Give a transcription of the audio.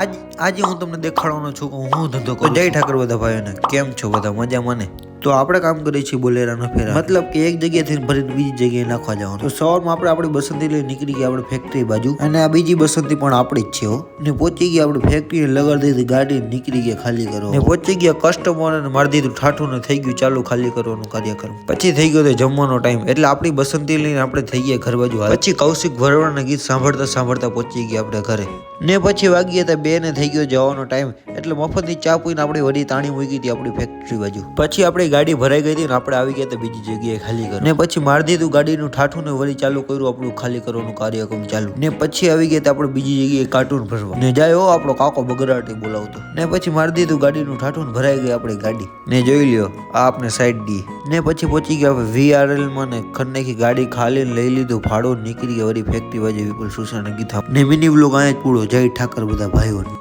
આજે હું તમને દેખાડવાનો છું કે હું ધંધો કરું. જય ઠાકર બધા ભાઈઓને, કેમ છો બધા મજામાં ને? તો આપણે કામ કરીએ છીએ બોલેરાનો ફેરા, મતલબ કે એક જગ્યાએથી ભરીને બીજી જગ્યાએ નાખવા જવાનું. તો સવારમાં આપણે આપણી બસંતી લઈ નીકળી ગયા આપણે ફેક્ટરી બાજુ, અને આ બીજી બસંતી પણ આપણી જ છે હો. ને પહોંચી ગયા આપણે ફેક્ટરી, લગાડી દીધી ગાડી, નીકળી ગયા ખાલી કરવા. ને પહોંચી ગયા કસ્ટમર અને મારી દીધું ઠાઠું ને થઈ ગયું ચાલુ ખાલી કરવાનું કાર્યક્રમ. પછી થઈ ગયો તો જમવાનો ટાઈમ, એટલે આપણી બસંતી લઈને આપણે થઈ ગયા ઘર બાજુ. પછી કૌશિક ભરવાડના ગીત સાંભળતા સાંભળતા પહોંચી ગયા આપણે ઘરે. ને પછી વાગી હતા 2 ને થઈ ગયો જવાનો ટાઈમ, એટલે મફતની ચા પીને આપણે વળી તાણી મૂકી હતી આપણી ફેક્ટરી બાજુ. પછી આપણી ગાડી ભરાઈ ગઈ હતી ને આપણે આવી ગયા હતા બીજી જગ્યાએ ખાલી કરવા. ને પછી મારી દીધું ગાડીનું ઠાઠું ને વળી ચાલુ કર્યું આપણું ખાલી કરવાનું કાર્યક્રમ ચાલુ. ને પછી આવી ગયા આપણે બીજી જગ્યાએ કાર્ટૂન ભરવા. ને જાય હો આપણો કાકો બગડાટી બોલાવતો. ને પછી મારી દીધું ગાડીનું ઠાઠું ને ભરાઈ ગઈ આપણી ગાડી. ને જોઈ લ્યો આ આપણે સાઈડ દી. ને પછી પહોંચી ગયા VRL માં ને ખન્નેખી ગાડી ખાલી લઈ લીધું ભાડો, નીકળી ગયા વળી ફેક્ટરી બાજુ વિપુલ સુસાને ગીતા. ને મિની વ્લોગ અહીંયા જ પૂરો. જય ઠાકર બધા ભાઈઓ.